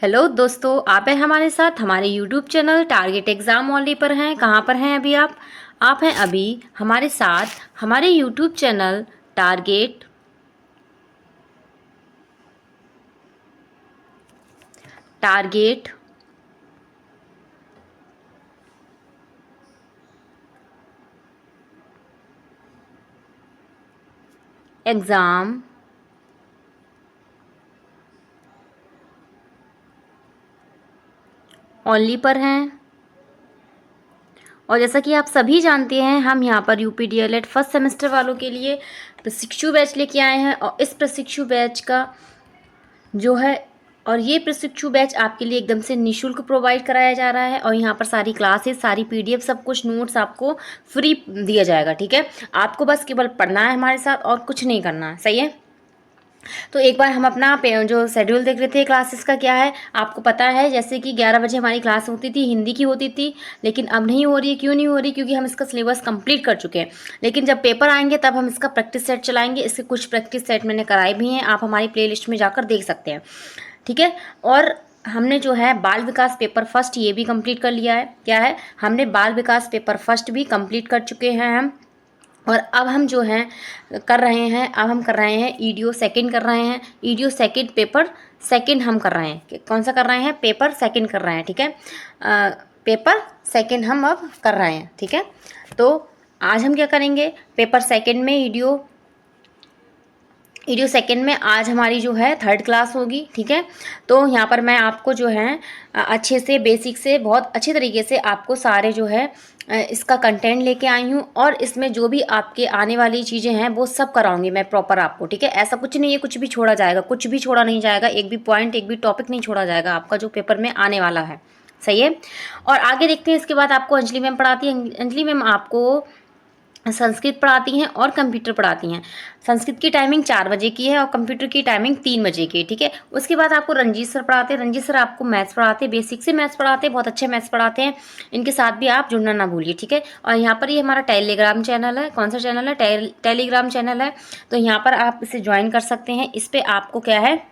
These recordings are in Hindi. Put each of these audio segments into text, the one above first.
हेलो दोस्तों, आप हैं हमारे साथ हमारे YouTube channel target exam only पर हैं। कहाँ पर हैं अभी आप हैं अभी हमारे साथ हमारे YouTube channel target exam only पर हैं। और जैसा कि आप सभी जानते हैं, हम यहाँ पर यूपी डीएलएड फर्स्ट सेमेस्टर वालों के लिए प्रशिक्षु बैच लेके आए हैं। और इस प्रशिक्षु बैच का जो है और ये प्रशिक्षु बैच आपके लिए एकदम से निःशुल्क प्रोवाइड कराया जा रहा है। और यहाँ पर सारी क्लासेस, सारी पीडीएफ, सब कुछ नोट्स आपको फ्री दिया जाएगा। ठीक है, आपको बस केवल पढ़ना है हमारे साथ और कुछ नहीं करना है। सही है। तो एक बार हम अपना जो शेड्यूल देख रहे थे क्लासेस का, क्या है आपको पता है, जैसे कि 11 बजे हमारी क्लास होती थी, हिंदी की होती थी, लेकिन अब नहीं हो रही है। क्यों नहीं हो रही? क्योंकि हम इसका सिलेबस कंप्लीट कर चुके हैं। लेकिन जब पेपर आएंगे तब हम इसका प्रैक्टिस सेट चलाएंगे। इसके कुछ प्रैक्टिस सेट मैंने कराए भी हैं, आप हमारी प्लेलिस्ट में जाकर देख सकते हैं। ठीक है। और हमने जो है बाल विकास पेपर फर्स्ट ये भी कंप्लीट कर लिया है। क्या है, हमने बाल विकास पेपर फर्स्ट भी कंप्लीट कर चुके हैं हम। और अब हम जो हैं कर रहे हैं, अब हम कर रहे हैं ईडीओ सेकंड कर रहे हैं। ईडीओ सेकंड पेपर सेकंड हम कर रहे हैं। कौन सा कर रहे हैं? पेपर सेकंड कर रहे हैं। ठीक है, पेपर सेकंड हम अब कर रहे हैं। ठीक है, तो आज हम क्या करेंगे, पेपर सेकंड में ईडीओ सेकंड में आज हमारी जो है थर्ड क्लास होगी। ठीक है, तो यहाँ पर मैं आपको जो है अच्छे से बेसिक से बहुत अच्छे तरीके से आपको सारे जो है इसका कंटेंट लेके आई हूँ। और इसमें जो भी आपके आने वाली चीज़ें हैं वो सब कराऊंगी मैं प्रॉपर आपको। ठीक है, ऐसा कुछ नहीं है कुछ भी छोड़ा जाएगा, कुछ भी छोड़ा नहीं जाएगा, एक भी पॉइंट, एक भी टॉपिक नहीं छोड़ा जाएगा आपका जो पेपर में आने वाला है। सही है। और आगे देखते हैं, इसके बाद आपको अंजलि मैम पढ़ाती है। अंजलि मैम आपको संस्कृत पढ़ाती हैं और कंप्यूटर पढ़ाती हैं। संस्कृत की टाइमिंग 4 बजे की है और कंप्यूटर की टाइमिंग 3 बजे की है। ठीक है, उसके बाद आपको रंजीत सर पढ़ाते हैं। रंजीत सर आपको मैथ्स पढ़ाते हैं, बेसिक से मैथ्स पढ़ाते हैं, बहुत अच्छे मैथ्स पढ़ाते हैं। इनके साथ भी आप जुड़ना ना भूलिए। ठीक है, और यहाँ पर ये हमारा टेलीग्राम चैनल है। कौन सा चैनल है? टेलीग्राम चैनल है। तो यहाँ पर आप इसे ज्वाइन कर सकते हैं। इस पर आपको क्या है,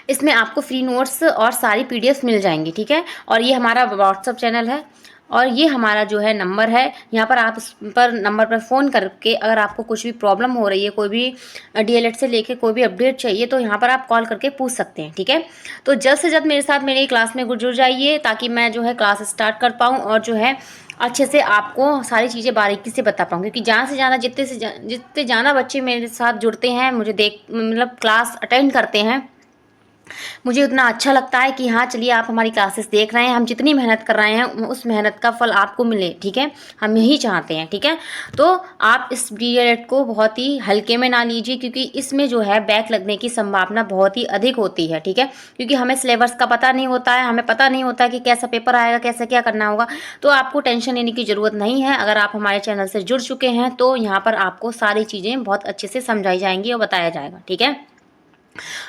इसमें आपको फ्री नोट्स और सारी पीडीएफ मिल जाएंगी। ठीक है, और ये हमारा व्हाट्सअप चैनल है और ये हमारा जो है नंबर है। यहाँ पर आप इस पर नंबर पर फ़ोन करके अगर आपको कुछ भी प्रॉब्लम हो रही है, कोई भी डीएलएड से लेके कोई भी अपडेट चाहिए, तो यहाँ पर आप कॉल करके पूछ सकते हैं। ठीक है, तो जल्द से जल्द मेरे साथ मेरी क्लास में जुड़ जाइए ताकि मैं जो है क्लास स्टार्ट कर पाऊँ और जो है अच्छे से आपको सारी चीज़ें बारीकी से बता पाऊँ। क्योंकि ज़्यादा से ज़्यादा जितने ज़्यादा बच्चे मेरे साथ जुड़ते हैं, मुझे मतलब क्लास अटेंड करते हैं, मुझे उतना अच्छा लगता है कि हाँ चलिए आप हमारी क्लासेस देख रहे हैं, हम जितनी मेहनत कर रहे हैं उस मेहनत का फल आपको मिले। ठीक है, हम यही चाहते हैं। ठीक है, तो आप इस डीएलएड को बहुत ही हल्के में ना लीजिए, क्योंकि इसमें जो है बैक लगने की संभावना बहुत ही अधिक होती है। ठीक है, क्योंकि हमें सिलेबस का पता नहीं होता है, हमें पता नहीं होता है कि कैसा पेपर आएगा, कैसे क्या करना होगा। तो आपको टेंशन लेने की ज़रूरत नहीं है। अगर आप हमारे चैनल से जुड़ चुके हैं तो यहाँ पर आपको सारी चीज़ें बहुत अच्छे से समझाई जाएंगी और बताया जाएगा। ठीक है,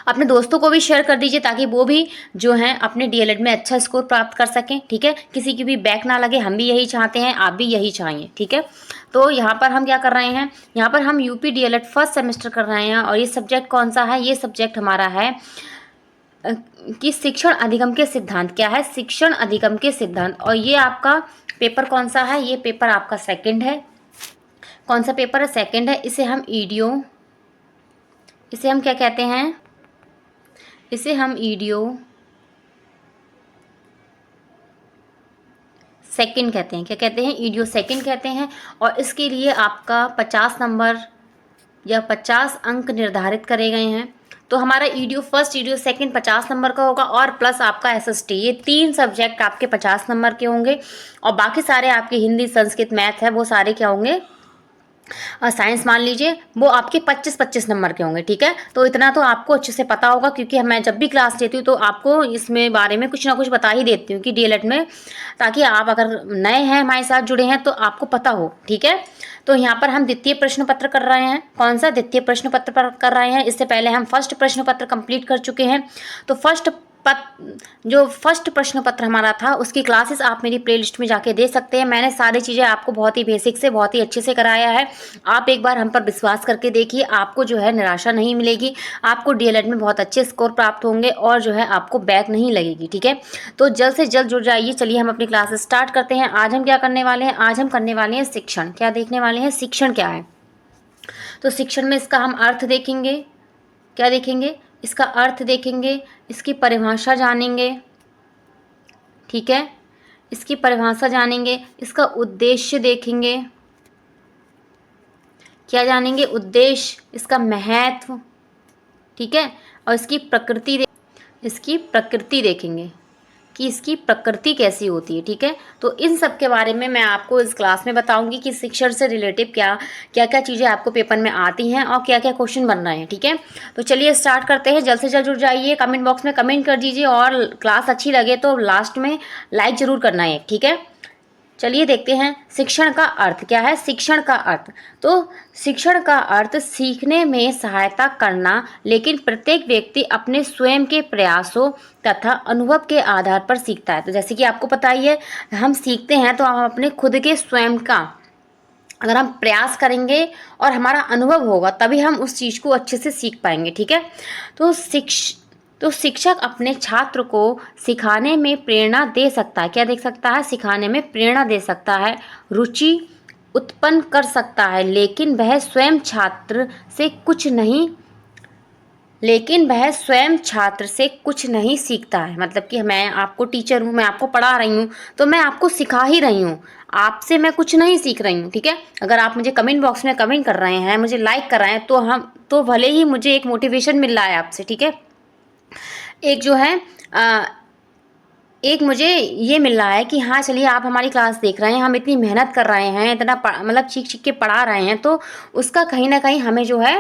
अपने दोस्तों को भी शेयर कर दीजिए ताकि वो भी जो हैं अपने डीएलएड में अच्छा स्कोर प्राप्त कर सकें। ठीक है, किसी की भी बैक ना लगे, हम भी यही चाहते हैं, आप भी यही चाहिए। ठीक है, तो यहाँ पर हम क्या कर रहे हैं, यहाँ पर हम यूपी डीएलएड फर्स्ट सेमेस्टर कर रहे हैं। और ये सब्जेक्ट कौन सा है? ये सब्जेक्ट हमारा है कि शिक्षण अधिगम के सिद्धांत। क्या है? शिक्षण अधिगम के सिद्धांत। और ये आपका पेपर कौन सा है? ये पेपर आपका सेकेंड है। कौन सा पेपर है? सेकेंड है। इसे हम इसे हम क्या कहते हैं? इसे हम ईडीओ सेकंड कहते हैं। क्या कहते हैं? ईडीओ सेकंड कहते हैं। और इसके लिए आपका 50 नंबर या 50 अंक निर्धारित करे गए हैं। तो हमारा EDO first, EDO second 50 number का होगा और प्लस आपका एसएसटी, ये 3 सब्जेक्ट आपके 50 नंबर के होंगे। और बाकी सारे आपके हिंदी, संस्कृत, मैथ है, वो सारे क्या होंगे, साइंस मान लीजिए, वो आपके 25-25 नंबर के होंगे। ठीक है, तो इतना तो आपको अच्छे से पता होगा, क्योंकि मैं जब भी क्लास लेती हूँ तो आपको इसमें बारे में कुछ ना कुछ बता ही देती हूँ कि डीएलएड में, ताकि आप अगर नए हैं हमारे साथ जुड़े हैं तो आपको पता हो। ठीक है, तो यहाँ पर हम द्वितीय प्रश्न पत्र कर रहे हैं। कौन सा? द्वितीय प्रश्न पत्र पर कर रहे हैं। इससे पहले हम फर्स्ट प्रश्न पत्र कंप्लीट कर चुके हैं। तो फर्स्ट जो फर्स्ट प्रश्न पत्र हमारा था उसकी क्लासेस आप मेरी प्लेलिस्ट में जाके दे सकते हैं। मैंने सारी चीज़ें आपको बहुत ही बेसिक से बहुत ही अच्छे से कराया है। आप एक बार हम पर विश्वास करके देखिए, आपको जो है निराशा नहीं मिलेगी, आपको डीएलएड में बहुत अच्छे स्कोर प्राप्त होंगे और जो है आपको बैक नहीं लगेगी, ठीक है। तो जल्द से जल्द जुड़ जाइए। चलिए हम अपनी क्लासेस स्टार्ट करते हैं। आज हम क्या करने वाले हैं, आज हम करने वाले हैं शिक्षण। क्या देखने वाले हैं, शिक्षण क्या है। तो शिक्षण में इसका हम अर्थ देखेंगे, क्या देखेंगे, इसका अर्थ देखेंगे, इसकी परिभाषा जानेंगे, ठीक है, इसकी परिभाषा जानेंगे, इसका उद्देश्य देखेंगे, क्या जानेंगे, उद्देश्य, इसका महत्व, ठीक है, और इसकी प्रकृति देखेंगे कि इसकी प्रकृति कैसी होती है, ठीक है। तो इन सब के बारे में मैं आपको इस क्लास में बताऊंगी कि शिक्षण से रिलेटिव क्या क्या चीज़ें आपको पेपर में आती हैं और क्या क्या क्वेश्चन बन रहे हैं, ठीक है। तो चलिए स्टार्ट करते हैं। जल्द से जल्द जुड़ जाइए, कमेंट बॉक्स में कमेंट कर दीजिए और क्लास अच्छी लगे तो लास्ट में लाइक ज़रूर करना है, ठीक है। चलिए देखते हैं शिक्षण का अर्थ क्या है। शिक्षण का अर्थ, तो शिक्षण का अर्थ सीखने में सहायता करना, लेकिन प्रत्येक व्यक्ति अपने स्वयं के प्रयासों तथा अनुभव के आधार पर सीखता है। तो जैसे कि आपको पता ही है, हम सीखते हैं तो हम अपने खुद के स्वयं का, अगर हम प्रयास करेंगे और हमारा अनुभव होगा तभी हम उस चीज़ को अच्छे से सीख पाएंगे, ठीक है। तो शिक्षक अपने छात्र को सिखाने में प्रेरणा दे सकता है, क्या दे सकता है, सिखाने में प्रेरणा दे सकता है, रुचि उत्पन्न कर सकता है, लेकिन वह स्वयं छात्र से कुछ नहीं सीखता है। मतलब कि मैं आपको टीचर हूँ, मैं आपको पढ़ा रही हूँ तो मैं आपको सिखा ही रही हूँ, आपसे मैं कुछ नहीं सीख रही हूँ, ठीक है। अगर आप मुझे कमेंट बॉक्स में कमेंट कर रहे हैं, मुझे लाइक कर रहे हैं, तो भले ही मुझे एक मोटिवेशन मिल रहा है आपसे, ठीक है। एक जो है एक मुझे ये मिल रहा है कि हाँ चलिए आप हमारी क्लास देख रहे हैं, हम इतनी मेहनत कर रहे हैं, इतना मतलब चीख के पढ़ा रहे हैं, तो उसका कहीं ना कहीं हमें जो है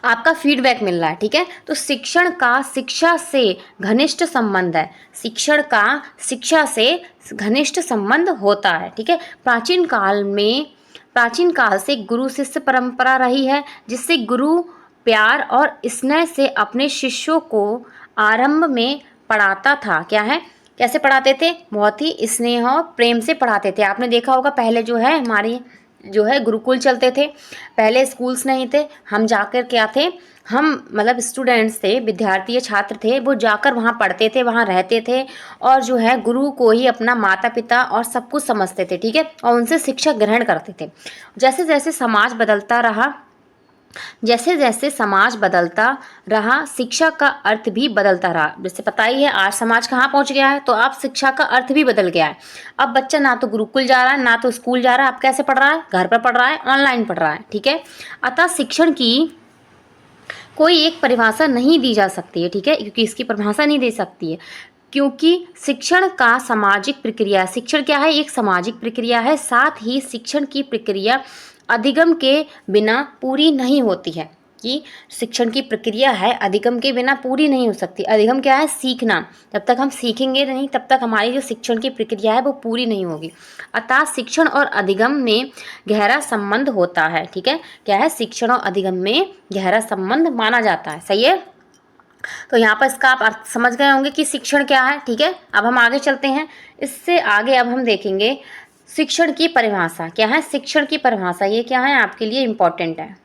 आपका फीडबैक मिल रहा है, ठीक है। तो शिक्षण का शिक्षा से घनिष्ठ संबंध है, शिक्षण का शिक्षा से घनिष्ठ संबंध होता है, ठीक है। प्राचीन काल से गुरु शिष्य परंपरा रही है, जिससे गुरु प्यार और स्नेह से अपने शिष्यों को आरंभ में पढ़ाता था। क्या है, कैसे पढ़ाते थे, बहुत ही स्नेह और प्रेम से पढ़ाते थे। आपने देखा होगा पहले जो है हमारी जो है गुरुकुल चलते थे, पहले स्कूल्स नहीं थे, हम जाकर क्या थे, हम मतलब स्टूडेंट्स थे, विद्यार्थी छात्र थे, वो जाकर वहाँ पढ़ते थे, वहाँ रहते थे और जो है गुरु को ही अपना माता पिता और सब कुछ समझते थे, ठीक है, और उनसे शिक्षा ग्रहण करते थे। जैसे जैसे समाज बदलता रहा शिक्षा का अर्थ भी बदलता रहा। जैसे पता ही है आज समाज कहाँ पहुँच गया है, तो अब शिक्षा का अर्थ भी बदल गया है। अब बच्चा ना तो गुरुकुल जा रहा है, ना तो स्कूल जा रहा है, अब कैसे पढ़ रहा है, घर पर पढ़ रहा है, ऑनलाइन पढ़ रहा है, ठीक है। अतः शिक्षण की कोई एक परिभाषा नहीं दी जा सकती है, ठीक है, क्योंकि इसकी परिभाषा नहीं दे सकती है, क्योंकि शिक्षण का सामाजिक प्रक्रिया, शिक्षण क्या है, एक सामाजिक प्रक्रिया है, साथ ही शिक्षण की प्रक्रिया अधिगम के बिना पूरी नहीं होती है, कि शिक्षण की प्रक्रिया है अधिगम के बिना पूरी नहीं हो सकती। अधिगम क्या है, सीखना, जब तक हम सीखेंगे नहीं तब तक हमारी जो शिक्षण की प्रक्रिया है वो पूरी नहीं होगी। अतः शिक्षण और अधिगम में गहरा संबंध होता है, ठीक है, क्या है, शिक्षण और अधिगम में गहरा संबंध माना जाता है, सही है। तो यहाँ पर इसका आप अर्थ समझ गए होंगे कि शिक्षण क्या है, ठीक है। अब हम आगे चलते हैं, इससे आगे अब हम देखेंगे शिक्षण की परिभाषा क्या है। शिक्षण की परिभाषा ये क्या है, आपके लिए इम्पोर्टेंट है,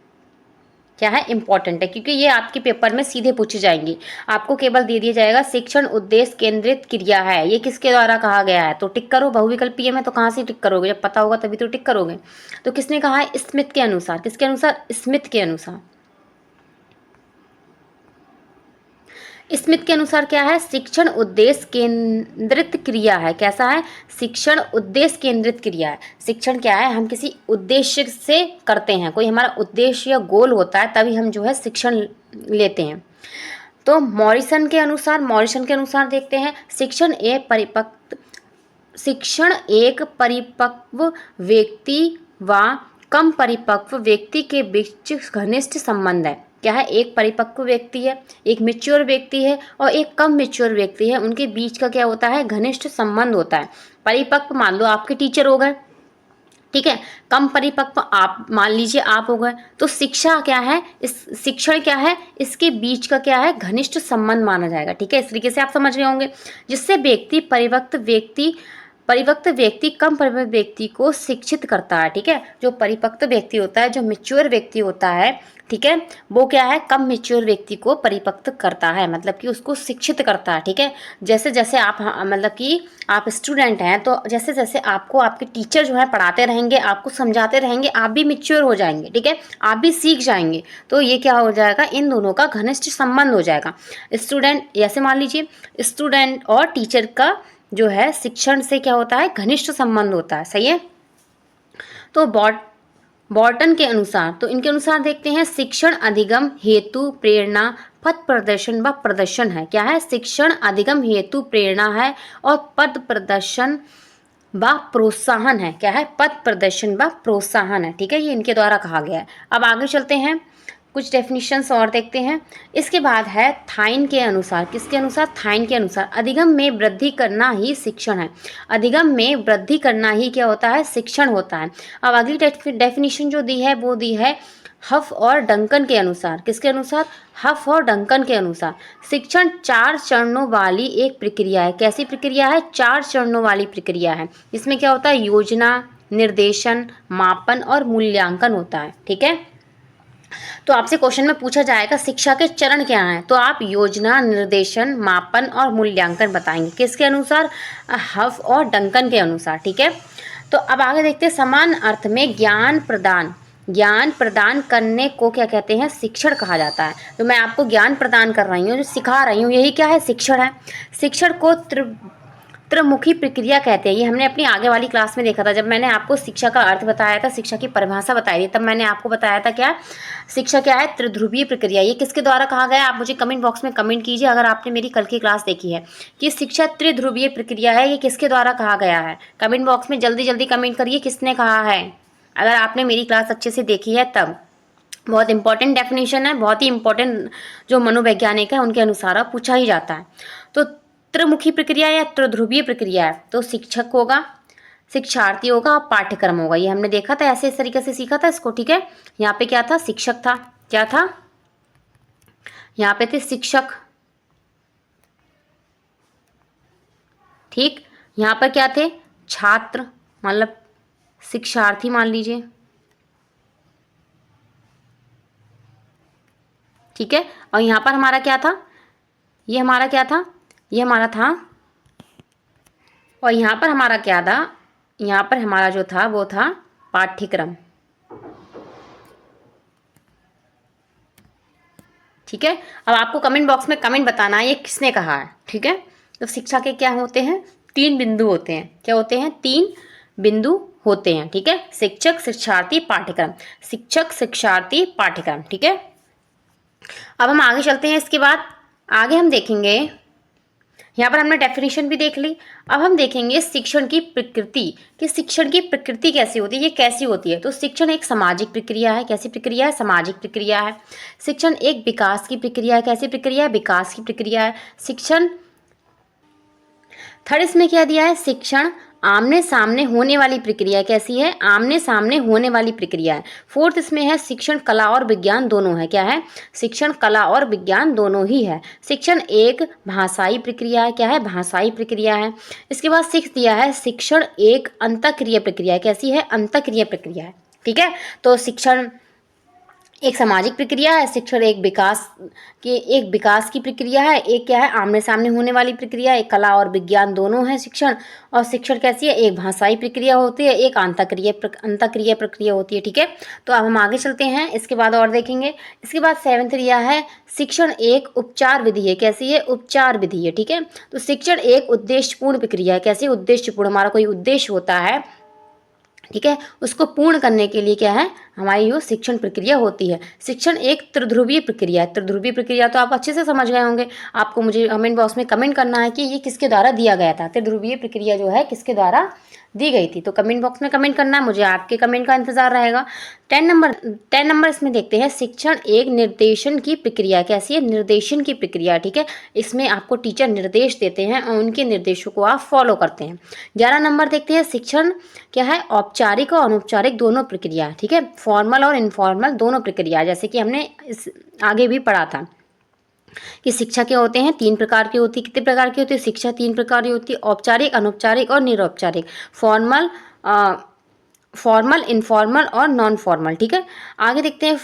क्या है, इम्पॉर्टेंट है, क्योंकि ये आपके पेपर में सीधे पूछी जाएंगी। आपको केवल दे दिया जाएगा शिक्षण उद्देश्य केंद्रित क्रिया है, ये किसके द्वारा कहा गया है, तो टिक करो। बहुविकल्पीय में तो कहाँ से टिक करोगे, जब पता होगा तभी तो टिक करोगे। तो किसने कहा है, स्मिथ के अनुसार, किसके अनुसार, स्मिथ के अनुसार। स्मिथ के अनुसार क्या है, शिक्षण उद्देश्य केंद्रित क्रिया है। कैसा है, शिक्षण उद्देश्य केंद्रित क्रिया है। शिक्षण क्या है, हम किसी उद्देश्य से करते हैं, कोई हमारा उद्देश्य या गोल होता है तभी हम जो है शिक्षण लेते हैं। तो मॉरिसन के अनुसार देखते हैं, शिक्षण एक परिपक्व व्यक्ति व कम परिपक्व व्यक्ति के बीच घनिष्ठ संबंध है। क्या है, एक परिपक्व व्यक्ति है, एक मैच्योर व्यक्ति है और एक कम मैच्योर व्यक्ति है, उनके बीच का क्या होता है, घनिष्ठ संबंध होता है। परिपक्व मान लो आपके टीचर हो गए, ठीक है। कम परिपक्व आप मान लीजिए आप हो गए। तो शिक्षा क्या है, इस शिक्षण क्या है, इसके बीच का क्या है, घनिष्ठ संबंध माना जाएगा। ठीक है, इस तरीके से आप समझ रहे होंगे। जिससे परिपक्व व्यक्ति कम परिपक्व व्यक्ति को शिक्षित करता है। ठीक है, जो परिपक्व व्यक्ति होता है, जो मैच्योर व्यक्ति होता है, ठीक है, वो क्या है, कम मैच्योर व्यक्ति को परिपक्व करता है, मतलब कि उसको शिक्षित करता है। ठीक है, जैसे जैसे आप मतलब कि आप स्टूडेंट हैं, तो जैसे जैसे आपको आपके टीचर जो है पढ़ाते रहेंगे, आपको समझाते रहेंगे, आप भी मैच्योर हो जाएंगे। ठीक है, आप भी सीख जाएंगे। तो ये क्या हो जाएगा, इन दोनों का घनिष्ठ संबंध हो जाएगा। स्टूडेंट, ऐसे मान लीजिए स्टूडेंट और टीचर का जो है शिक्षण से क्या होता है, घनिष्ठ संबंध होता है। सही है। तो बॉर्टन के अनुसार, तो इनके अनुसार देखते हैं, शिक्षण अधिगम हेतु प्रेरणा पथ प्रदर्शन व प्रदर्शन है। क्या है, शिक्षण अधिगम हेतु प्रेरणा है और पद प्रदर्शन व प्रोत्साहन है। क्या है, पद प्रदर्शन व प्रोत्साहन है। ठीक है, ये इनके द्वारा कहा गया है। अब आगे चलते हैं, कुछ डेफिनेशंस और देखते हैं। इसके बाद है थाइन के अनुसार, किसके अनुसार, थाइन के अनुसार अधिगम में वृद्धि करना ही शिक्षण है। अधिगम में वृद्धि करना ही क्या होता है, शिक्षण होता है। अब अगली डेफिनेशन जो दी है वो दी है हफ और डंकन के अनुसार। किसके अनुसार, हफ और डंकन के अनुसार शिक्षण 4 चरणों वाली एक प्रक्रिया है। कैसी प्रक्रिया है, 4 चरणों वाली प्रक्रिया है। इसमें क्या होता है, योजना, निर्देशन, मापन और मूल्यांकन होता है। ठीक है, तो आपसे क्वेश्चन में पूछा जाएगा शिक्षा के चरण क्या हैं, तो आप योजना, निर्देशन, मापन और मूल्यांकन बताएंगे। किसके अनुसार, हफ और डंकन के अनुसार। ठीक है, तो अब आगे देखते हैं, समान अर्थ में ज्ञान प्रदान करने को क्या कहते हैं, शिक्षण कहा जाता है। तो मैं आपको ज्ञान प्रदान कर रही हूँ, जो सिखा रही हूँ, यही क्या है, शिक्षण है। शिक्षण को त्रिमुखी प्रक्रिया कहते हैं। ये हमने अपनी आगे वाली क्लास में देखा था, जब मैंने आपको शिक्षा का अर्थ बताया था, शिक्षा की परिभाषा बताई थी, तब मैंने आपको बताया था क्या, शिक्षा क्या है, त्रिध्रुवीय प्रक्रिया। ये किसके द्वारा कहा गया, आप मुझे कमेंट बॉक्स में कमेंट कीजिए अगर आपने मेरी कल की क्लास देखी है कि शिक्षा त्रिध्रुवीय प्रक्रिया है, ये किसके द्वारा कहा गया है। कमेंट बॉक्स में जल्दी जल्दी कमेंट करिए किसने कहा है, अगर आपने मेरी क्लास अच्छे से देखी है तब। बहुत इंपॉर्टेंट डेफिनेशन है, बहुत ही इंपॉर्टेंट जो मनोवैज्ञानिक है उनके अनुसार पूछा ही जाता है। तो त्रिमुखी प्रक्रिया या त्रिध्रुवीय प्रक्रिया है, तो शिक्षक होगा, शिक्षार्थी होगा और पाठ्यक्रम होगा। ये हमने देखा था, ऐसे इस तरीके से सीखा था इसको। ठीक है, यहाँ पे क्या था, शिक्षक था, क्या था, यहाँ पे थे शिक्षक। ठीक, यहाँ पर क्या थे, छात्र, मतलब शिक्षार्थी मान लीजिए। ठीक है, और यहाँ पर हमारा क्या था, ये हमारा क्या था, ये हमारा था, और यहाँ पर हमारा क्या था, यहाँ पर हमारा जो था वो था पाठ्यक्रम। ठीक है, अब आपको कमेंट बॉक्स में कमेंट बताना है ये किसने कहा है। ठीक है, तो शिक्षा के क्या होते हैं, 3 बिंदु होते हैं। क्या होते हैं, 3 बिंदु होते हैं। ठीक है, शिक्षक, शिक्षार्थी, पाठ्यक्रम, शिक्षक, शिक्षार्थी, पाठ्यक्रम। ठीक है, अब हम आगे चलते हैं। इसके बाद आगे हम देखेंगे, यहाँ पर हमने डेफिनेशन भी देख ली। अब हम देखेंगे शिक्षण की प्रकृति, कि शिक्षण की प्रकृति कैसी होती है, ये कैसी होती है। तो शिक्षण एक सामाजिक प्रक्रिया है। कैसी प्रक्रिया है, सामाजिक प्रक्रिया है। शिक्षण एक विकास की प्रक्रिया है। कैसी प्रक्रिया है, विकास की प्रक्रिया है। शिक्षण, थर्ड इसमें क्या दिया है, शिक्षण आमने सामने होने वाली प्रक्रिया। कैसी है, आमने सामने होने वाली प्रक्रिया है। फोर्थ इसमें है शिक्षण कला और विज्ञान दोनों है। क्या है, शिक्षण कला और विज्ञान दोनों ही है। शिक्षण एक भाषाई प्रक्रिया है। क्या है, भाषाई प्रक्रिया है। इसके बाद सिक्स दिया है, शिक्षण एक अंतःक्रिय प्रक्रिया है। कैसी है, अंतःक्रिय प्रक्रिया है। ठीक है, तो शिक्षण एक सामाजिक प्रक्रिया है, शिक्षण एक विकास की प्रक्रिया है, एक क्या है, आमने सामने होने वाली प्रक्रिया, एक कला और विज्ञान दोनों है शिक्षण। और शिक्षण कैसी है, एक भाषाई प्रक्रिया होती है, एक अंतःक्रिय प्रक्रिया होती है। ठीक है, तो अब हम आगे चलते हैं, इसके बाद और देखेंगे। इसके बाद 7th दिया है, शिक्षण एक उपचार विधि है। कैसी है, उपचार विधि है। ठीक है, तो शिक्षण एक उद्देश्यपूर्ण प्रक्रिया है। कैसी, उद्देश्यपूर्ण, हमारा कोई उद्देश्य होता है, ठीक है, उसको पूर्ण करने के लिए क्या है, हमारी जो शिक्षण प्रक्रिया होती है। शिक्षण एक त्रिध्रुवीय प्रक्रिया है। त्रिध्रुवीय प्रक्रिया तो आप अच्छे से समझ गए होंगे। आपको मुझे कमेंट बॉक्स में कमेंट करना है कि ये किसके द्वारा दिया गया था, त्रिध्रुवीय प्रक्रिया जो है किसके द्वारा दी गई थी। तो कमेंट बॉक्स में कमेंट करना है, मुझे आपके कमेंट का इंतजार रहेगा। 10 नंबर इसमें देखते हैं, शिक्षण एक निर्देशन की प्रक्रिया। कैसी है? निर्देशन की प्रक्रिया, ठीक है। इसमें आपको टीचर निर्देश देते हैं और उनके निर्देशों को आप फॉलो करते हैं। 11 नंबर देखते हैं, शिक्षण क्या है? औपचारिक और अनौपचारिक दोनों प्रक्रिया, ठीक है। फॉर्मल और इनफॉर्मल दोनों प्रक्रिया, जैसे कि हमने इस आगे भी पढ़ा था कि शिक्षा क्या होते हैं? 3 प्रकार की होती है। कितने प्रकार की होती है शिक्षा? 3 प्रकार की होती है, औपचारिक, अनौपचारिक और निरौपचारिक। फॉर्मल, इनफॉर्मल और नॉन फॉर्मल, ठीक है। आगे देखते हैं,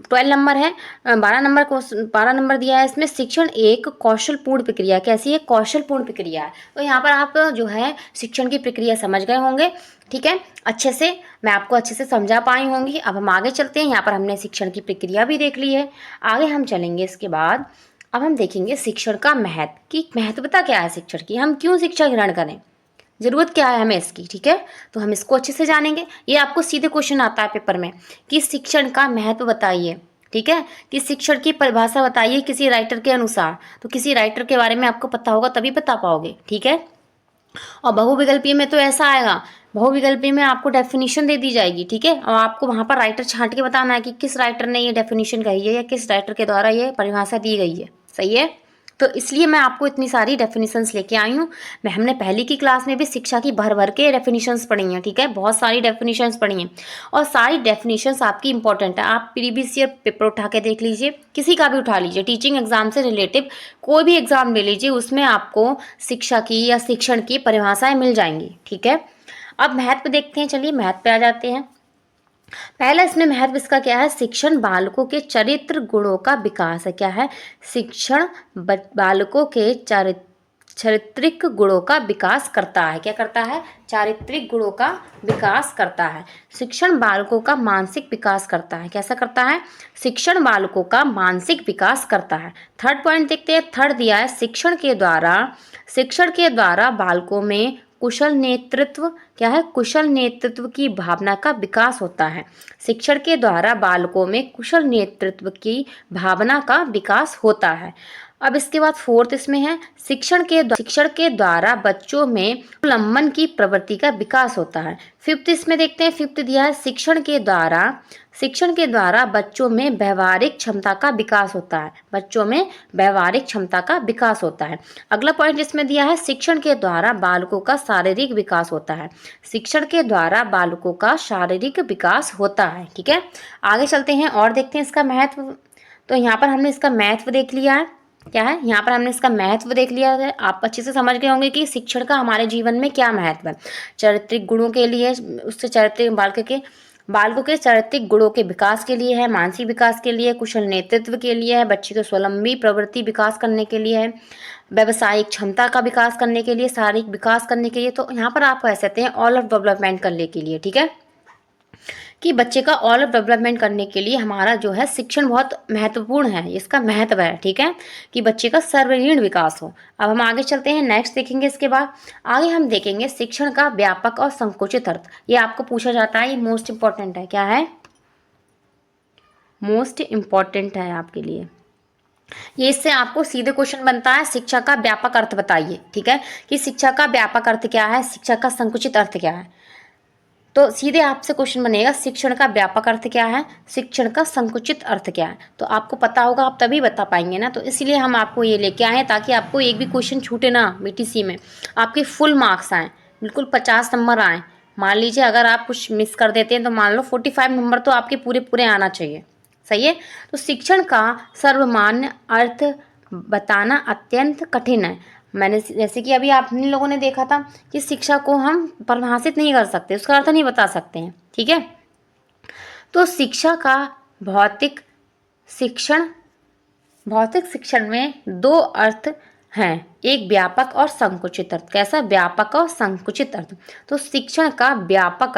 12 नंबर है, 12 नंबर दिया है इसमें, शिक्षण एक कौशलपूर्ण प्रक्रिया। कैसी है? कौशलपूर्ण प्रक्रिया है। तो यहाँ पर आप जो है शिक्षण की प्रक्रिया समझ गए होंगे, ठीक है। अच्छे से मैं आपको अच्छे से समझा पाई होंगी। अब हम आगे चलते हैं। यहाँ पर हमने शिक्षण की प्रक्रिया भी देख ली है। आगे हम चलेंगे इसके बाद। अब हम देखेंगे शिक्षण का महत्व, कि महत्वता क्या है शिक्षण की, हम क्यों शिक्षा ग्रहण करें, ज़रूरत क्या है हमें इसकी, ठीक है। तो हम इसको अच्छे से जानेंगे। ये आपको सीधे क्वेश्चन आता है पेपर में कि शिक्षण का महत्व बताइए, ठीक है, कि शिक्षण की परिभाषा बताइए किसी राइटर के अनुसार। तो किसी राइटर के बारे में आपको पता होगा तभी बता पाओगे, ठीक है। और बहुविकल्पीय में तो ऐसा आएगा, बहुविकल्पी में आपको डेफिनेशन दे दी जाएगी, ठीक है। और आपको वहाँ पर राइटर छांट के बताना है कि किस राइटर ने ये डेफिनेशन कही है या किस राइटर के द्वारा ये परिभाषा दी गई है, सही है। तो इसलिए मैं आपको इतनी सारी डेफिनेशंस लेके आई हूँ। मैं हमने पहली की क्लास में भी शिक्षा की भर भर के डेफिनेशंस पढ़ी हैं, ठीक है, बहुत सारी डेफिनेशंस पढ़ी हैं और सारी डेफिनेशंस आपकी इंपॉर्टेंट है। आप प्रीवियस ईयर पेपर उठा के देख लीजिए, किसी का भी उठा लीजिए, टीचिंग एग्जाम से रिलेटिव कोई भी एग्जाम ले लीजिए, उसमें आपको शिक्षा की या शिक्षण की परिभाषाएं मिल जाएंगी, ठीक है। अब महत्व देखते हैं, चलिए महत्व पे आ जाते हैं। पहला इसमें महत्व इसका क्या है? शिक्षण बालकों के चरित्र गुणों का विकास है। क्या है? शिक्षण बालकों के चारित्रिक गुणों का विकास करता है। क्या करता है? चारित्रिक गुणों का विकास करता है। शिक्षण बालकों का मानसिक विकास करता है। कैसा करता है? शिक्षण बालकों का मानसिक विकास करता है। थर्ड पॉइंट देखते हैं, थर्ड दिया है, शिक्षण के द्वारा बालकों में कुशल नेतृत्व, क्या है? कुशल नेतृत्व की भावना का विकास होता है। शिक्षण के द्वारा बालकों में कुशल नेतृत्व की भावना का विकास होता है। अब इसके बाद फोर्थ इसमें है, शिक्षण के द्वारा बच्चों में अवलंबन की प्रवृत्ति का विकास होता है। फिफ्थ इसमें देखते हैं, फिफ्थ दिया है, शिक्षण के द्वारा बच्चों में व्यवहारिक क्षमता का विकास होता है। बच्चों में व्यवहारिक क्षमता का विकास होता है। अगला पॉइंट इसमें दिया है, शिक्षण के द्वारा बालकों का शारीरिक विकास होता है। शिक्षण के द्वारा बालकों का शारीरिक विकास होता है, ठीक है। आगे चलते हैं और देखते हैं इसका महत्व। तो यहाँ पर हमने इसका महत्व देख लिया है। क्या है? यहाँ पर हमने इसका महत्व देख लिया है। आप अच्छे से समझ गए होंगे कि शिक्षण का हमारे जीवन में क्या महत्व है। चारित्रिक गुणों के लिए, उससे बालकों के चारित्रिक गुणों के विकास के लिए है, मानसिक विकास के लिए, कुशल नेतृत्व के लिए है, बच्चे के स्वावलंबी प्रवृत्ति विकास करने के लिए है, व्यवसायिक क्षमता का विकास करने के लिए, शारीरिक विकास करने के लिए। तो यहाँ पर आप कह सकते हैं ऑल ऑफ डेवलपमेंट करने के लिए, ठीक है, कि बच्चे का ऑल ऑफ डेवलपमेंट करने के लिए हमारा जो है शिक्षण बहुत महत्वपूर्ण है, इसका महत्व है, ठीक है, कि बच्चे का सर्वांगीण विकास हो। अब हम आगे चलते हैं, नेक्स्ट देखेंगे। इसके बाद आगे हम देखेंगे शिक्षण का व्यापक और संकुचित अर्थ। ये आपको पूछा जाता है, ये मोस्ट इंपॉर्टेंट है। क्या है? मोस्ट इंपॉर्टेंट है आपके लिए ये। इससे आपको सीधे क्वेश्चन बनता है, शिक्षा का व्यापक अर्थ बताइए, ठीक है, कि शिक्षा का व्यापक अर्थ क्या है, शिक्षा का संकुचित अर्थ क्या है। तो सीधे आपसे क्वेश्चन बनेगा, शिक्षण का व्यापक अर्थ क्या है, शिक्षण का संकुचित अर्थ क्या है। तो आपको पता होगा, आप तभी बता पाएंगे ना। तो इसलिए हम आपको ये लेके आए हैं ताकि आपको एक भी क्वेश्चन छूटे ना बीटीसी में, आपके फुल मार्क्स आएँ, बिल्कुल 50 नंबर आएँ। मान लीजिए अगर आप कुछ मिस कर देते हैं तो मान लो 45 नंबर तो आपके पूरे पूरे आना चाहिए, सही है। तो शिक्षण का सर्वमान्य अर्थ बताना अत्यंत कठिन है। मैंने जैसे कि अभी आप लोगों ने देखा था कि शिक्षा को हम परिभाषित नहीं कर सकते, उसका अर्थ नहीं बता सकते हैं, ठीक है। तो शिक्षा का भौतिक शिक्षण में 2 अर्थ हैं, एक व्यापक और संकुचित अर्थ। कैसा? व्यापक और संकुचित अर्थ। तो शिक्षण का व्यापक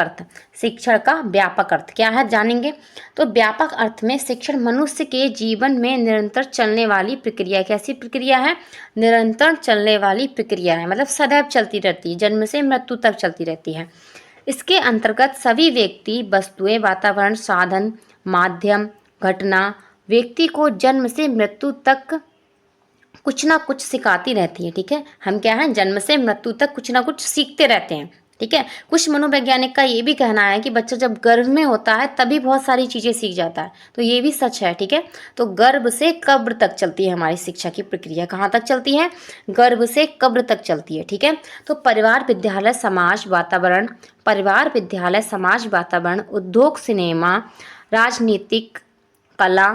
अर्थ क्या है जानेंगे। तो व्यापक अर्थ में शिक्षण मनुष्य के जीवन में निरंतर चलने वाली प्रक्रिया। कैसी प्रक्रिया है? निरंतर चलने वाली प्रक्रिया है, मतलब सदैव चलती रहती है, जन्म से मृत्यु तक चलती रहती है। इसके अंतर्गत सभी व्यक्ति, वस्तुएं, वातावरण, साधन, माध्यम, घटना व्यक्ति को जन्म से मृत्यु तक कुछ ना कुछ सिखाती रहती है। ठीक है, हम क्या है, जन्म से मृत्यु तक कुछ ना कुछ सीखते रहते हैं। ठीक है, कुछ मनोवैज्ञानिक का ये भी कहना है कि बच्चा जब गर्भ में होता है तभी बहुत सारी चीज़ें सीख जाता है, तो ये भी सच है। ठीक है, तो गर्भ से कब्र तक चलती है हमारी शिक्षा की प्रक्रिया। कहाँ तक चलती है? गर्भ से कब्र तक चलती है। ठीक है, तो परिवार, विद्यालय, समाज, वातावरण, परिवार, विद्यालय, समाज, वातावरण, उद्योग, सिनेमा, राजनीतिक, कला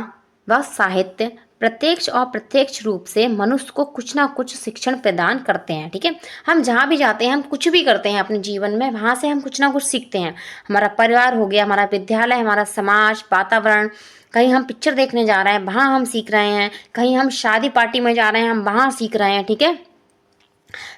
व साहित्य प्रत्यक्ष और प्रत्यक्ष रूप से मनुष्य को कुछ ना कुछ शिक्षण प्रदान करते हैं। ठीक है, हम जहाँ भी जाते हैं, हम कुछ भी करते हैं अपने जीवन में, वहाँ से हम कुछ ना कुछ सीखते हैं। हमारा परिवार हो गया, हमारा विद्यालय, हमारा समाज, वातावरण, कहीं हम पिक्चर देखने जा रहे हैं वहाँ हम सीख रहे हैं, कहीं हम शादी पार्टी में जा रहे हैं हम वहाँ सीख रहे हैं। ठीक है,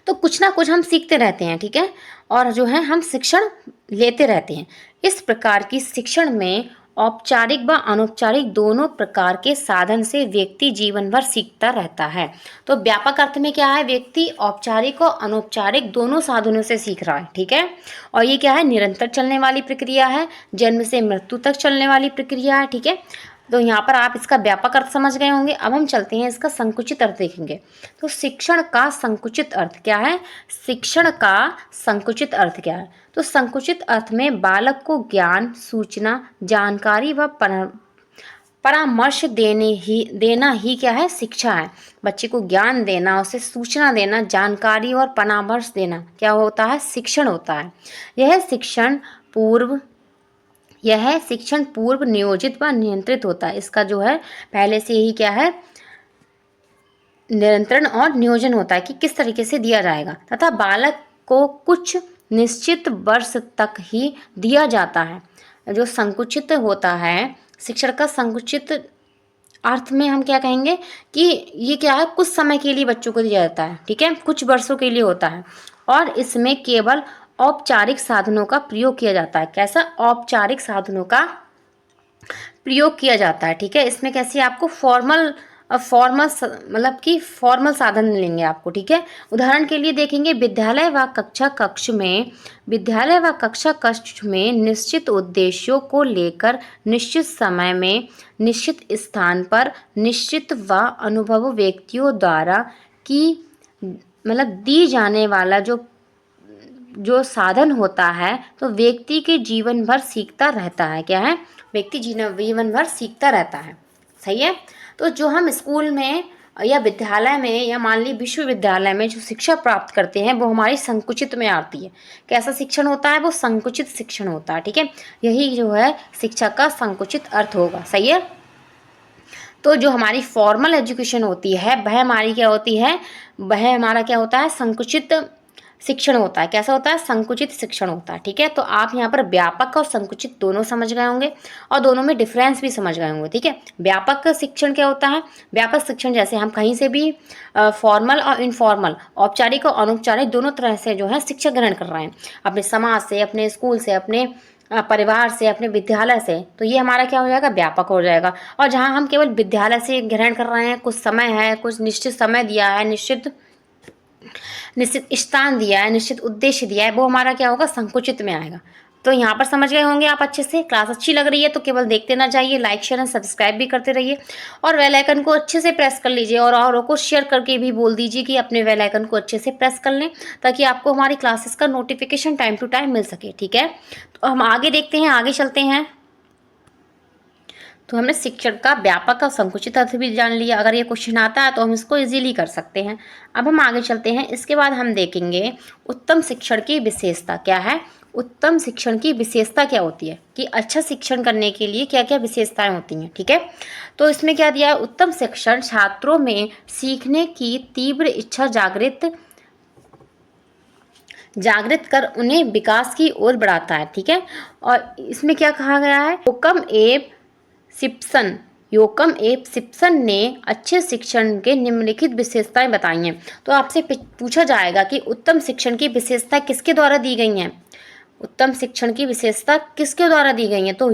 तो कुछ ना कुछ हम सीखते रहते हैं। ठीक है, और जो है हम शिक्षण लेते रहते हैं। इस प्रकार की शिक्षण में औपचारिक व अनौपचारिक दोनों प्रकार के साधन से व्यक्ति जीवन भर सीखता रहता है। तो व्यापक अर्थ में क्या है? व्यक्ति औपचारिक और अनौपचारिक दोनों साधनों से सीख रहा है। ठीक है, और ये क्या है? निरंतर चलने वाली प्रक्रिया है, जन्म से मृत्यु तक चलने वाली प्रक्रिया है। ठीक है, तो यहाँ पर आप इसका व्यापक अर्थ समझ गए होंगे। अब हम चलते हैं इसका संकुचित अर्थ देखेंगे। तो शिक्षण का संकुचित अर्थ क्या है? शिक्षण का संकुचित अर्थ क्या है? तो संकुचित अर्थ में बालक को ज्ञान, सूचना, जानकारी व परामर्श देना ही क्या है? शिक्षा है। बच्चे को ज्ञान देना, उसे सूचना देना, जानकारी और परामर्श देना क्या होता है? शिक्षण होता है। यह शिक्षण पूर्व नियोजित व नियंत्रित होता है। इसका जो है पहले से ही क्या है? नियंत्रण और नियोजन होता है कि किस तरीके से दिया जाएगा, तथा बालक को कुछ निश्चित वर्ष तक ही दिया जाता है। जो संकुचित होता है, शिक्षण का संकुचित अर्थ में हम क्या कहेंगे कि ये क्या है? कुछ समय के लिए बच्चों को दिया जाता है। ठीक है, कुछ वर्षों के लिए होता है, और इसमें केवल औपचारिक साधनों का प्रयोग किया जाता है। कैसा? औपचारिक साधनों का प्रयोग किया जाता है। ठीक है, इसमें कैसे आपको फॉर्मल मतलब कि फॉर्मल साधन मिलेंगे आपको। ठीक है, उदाहरण के लिए देखेंगे, विद्यालय व कक्षा कक्ष में निश्चित उद्देश्यों को लेकर निश्चित समय में निश्चित स्थान पर निश्चित व अनुभव व्यक्तियों द्वारा की मतलब दी जाने वाला जो साधन होता है, तो व्यक्ति के जीवन भर सीखता रहता है। क्या है? व्यक्ति जीवन भर सीखता रहता है। सही है, तो जो हम स्कूल में या विद्यालय में या मान ली विश्वविद्यालय में जो शिक्षा प्राप्त करते हैं वो हमारी संकुचित में आती है। कैसा शिक्षण होता है? वो संकुचित शिक्षण होता है। ठीक है, यही जो है शिक्षा का संकुचित अर्थ होगा। सही है, तो जो हमारी फॉर्मल एजुकेशन होती है वह हमारी क्या होती है? वह हमारा क्या होता है? संकुचित शिक्षण होता है। कैसा होता है? संकुचित शिक्षण होता है। ठीक है, तो आप यहाँ पर व्यापक और संकुचित दोनों समझ गए होंगे और दोनों में डिफरेंस भी समझ गए होंगे। ठीक है, व्यापक शिक्षण क्या होता है? व्यापक शिक्षण जैसे हम कहीं से भी फॉर्मल और इनफॉर्मल, औपचारिक और अनौपचारिक दोनों तरह से जो है शिक्षा ग्रहण कर रहे हैं, अपने समाज से, अपने स्कूल से, अपने परिवार से, अपने विद्यालय से, तो ये हमारा क्या हो जाएगा? व्यापक हो जाएगा। और जहाँ हम केवल विद्यालय से ग्रहण कर रहे हैं, कुछ समय है, कुछ निश्चित समय दिया है, निश्चित स्थान दिया है, निश्चित उद्देश्य दिया है, वो हमारा क्या होगा? संकुचित में आएगा। तो यहाँ पर समझ गए होंगे आप अच्छे से। क्लास अच्छी लग रही है तो केवल देखते ना जाइए, लाइक शेयर एंड सब्सक्राइब भी करते रहिए और बेल आइकन को अच्छे से प्रेस कर लीजिए और औरों को शेयर करके भी बोल दीजिए कि अपने बेल आइकन को अच्छे से प्रेस कर लें ताकि आपको हमारी क्लासेस का नोटिफिकेशन टाइम टू टाइम मिल सके। ठीक है, तो हम आगे देखते हैं, आगे चलते हैं। तो हमने शिक्षण का व्यापक और संकुचित अर्थ भी जान लिया। अगर ये क्वेश्चन आता है तो हम इसको इजीली कर सकते हैं। अब हम आगे चलते हैं। इसके बाद हम देखेंगे उत्तम शिक्षण की विशेषता क्या है। उत्तम शिक्षण की विशेषता क्या होती है कि अच्छा शिक्षण करने के लिए क्या क्या विशेषताएं होती हैं। ठीक है, तो इसमें क्या दिया है? उत्तम शिक्षण छात्रों में सीखने की तीव्र इच्छा जागृत कर उन्हें विकास की ओर बढ़ाता है। ठीक है, और इसमें क्या कहा गया है? योकम एव सिप्सन ने अच्छे शिक्षण के निम्नलिखित विशेषताएं बताई हैं। तो आपसे पूछा जाएगा कि उत्तम शिक्षण की विशेषता किसके द्वारा दी गई हैं? उत्तम शिक्षण की विशेषता किसके द्वारा दी गई है? तो